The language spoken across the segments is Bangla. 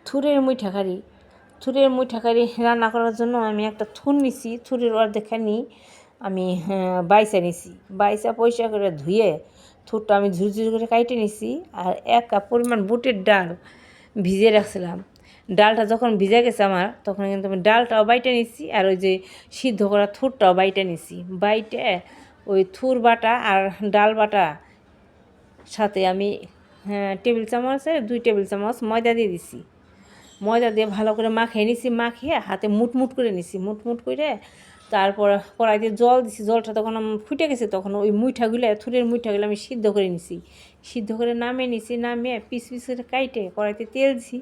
থুরের মুইঠা কারি। থুরের মুইঠা কারি রান্না করার জন্য আমি একটা থুর নিছি, থুরের অর্ধেকখানি আমি বাইসা নিছি। বাইসা পরিষ্কার করে ধুয়ে থুরটা আমি ঝুরঝুর করে কাইটে নিছি। আর 1 কাপ পরিমাণ বুটের ডাল ভিজিয়ে রাখছিলাম। ডালটা যখন ভিজে গেছে আমার, তখন কিন্তু আমি ডালটাও বাইটে নিছি, আর ওই যে সিদ্ধ করা থুরটাও বাইটে নিছি। বাইটে ওই থুর বাটা আর ডাল বাটা সাথে আমি টেবিল চামচে 2 টেবিল চামচ ময়দা দিয়ে দিছি। ময়দা দিয়ে ভালো করে মাখিয়ে নিছি, মাখিয়ে হাতে মুটমুট করে নিছি। মুটমুট করে তারপর কড়াইতে জল দিছি। জলটা তখন ফুটে গেছে, তখন ওই মুইঠাগুলো, থুরের মুইঠাগুলো আমি সিদ্ধ করে নিছি। সিদ্ধ করে নামিয়ে নিছি। নামিয়ে পিস পিস করে কাইটে কড়াইতে তেল দিছি।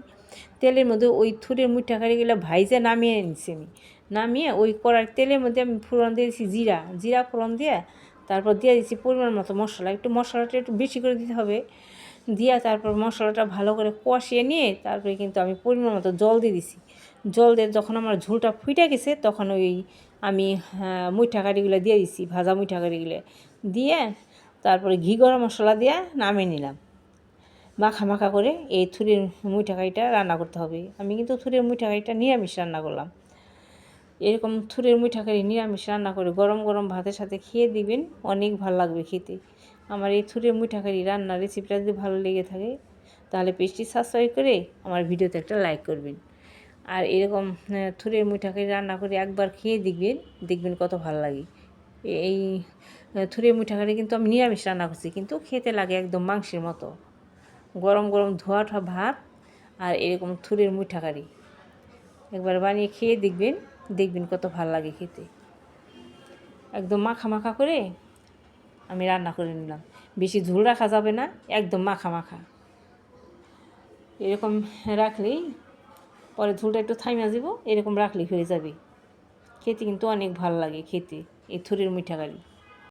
তেলের মধ্যে ওই থুরের মুইঠা কারিগুলো ভাইজে নামিয়ে নিছি আমি। নামিয়ে ওই কড়াই তেলের মধ্যে আমি ফোড়ন দিয়ে দিছি জিরা ফোড়ন দিয়ে, তারপর দিয়ে দিচ্ছি পরিমাণ মতো মশলা। একটু মশলাটা একটু বেশি করে দিতে হবে। দিয়া তারপর মশলাটা ভালো করে কষিয়ে নিয়ে তারপরে কিন্তু আমি পরিমাণ মতো জল দিয়ে দিছি। জল দিয়ে যখন আমার ঝোলটা ফুটে গেছে, তখন ওই আমি মুইঠা কারিগুলো দিয়ে দিছি, ভাজা মুইঠা কারিগুলো দিয়ে তারপরে ঘি গরম মশলা দিয়ে নামিয়ে নিলাম। মাখা মাখা করে এই থুরের মুইঠা কারিটা রান্না করতে হবে। আমি কিন্তু থুরের মুইঠা কারিটা নিরামিষ রান্না করলাম। এরকম থুরের মুইঠা কারি নিরামিষ রান্না করে গরম গরম ভাতের সাথে খেয়ে দিবেন, অনেক ভালো লাগবে খেতে। আমার এই থুরের মুইঠা কারি রান্নার রেসিপিটা যদি ভালো লেগে থাকে, তাহলে পেজটি সাবস্ক্রাইব করে আমার ভিডিওতে একটা লাইক করবেন। আর এরকম থুরের মুইঠা কারি রান্না করে একবার খেয়ে দেখবেন কত ভালো লাগে। এই থুরের মুইঠা কারি কিন্তু আমি নিরামিষ রান্না করছি, কিন্তু খেতে লাগে একদম মাংসের মতো। গরম গরম ধোয়া ভাত আর এরকম থুরের মুইঠা কারি একবার বানিয়ে খেয়ে দেখবেন কত ভালো লাগে খেতে। একদম মাখা মাখা করে আমি রান্না করে নিলাম। বেশি ঝোল রাখা যাবে না, একদম মাখা মাখা। এরকম রাখলেই পরে ঝোলটা একটু থাইমা যাব, এরকম রাখলেই হয়ে যাবে। খেতে কিন্তু অনেক ভালো লাগে খেতে এই থুরের মুইঠা কারি।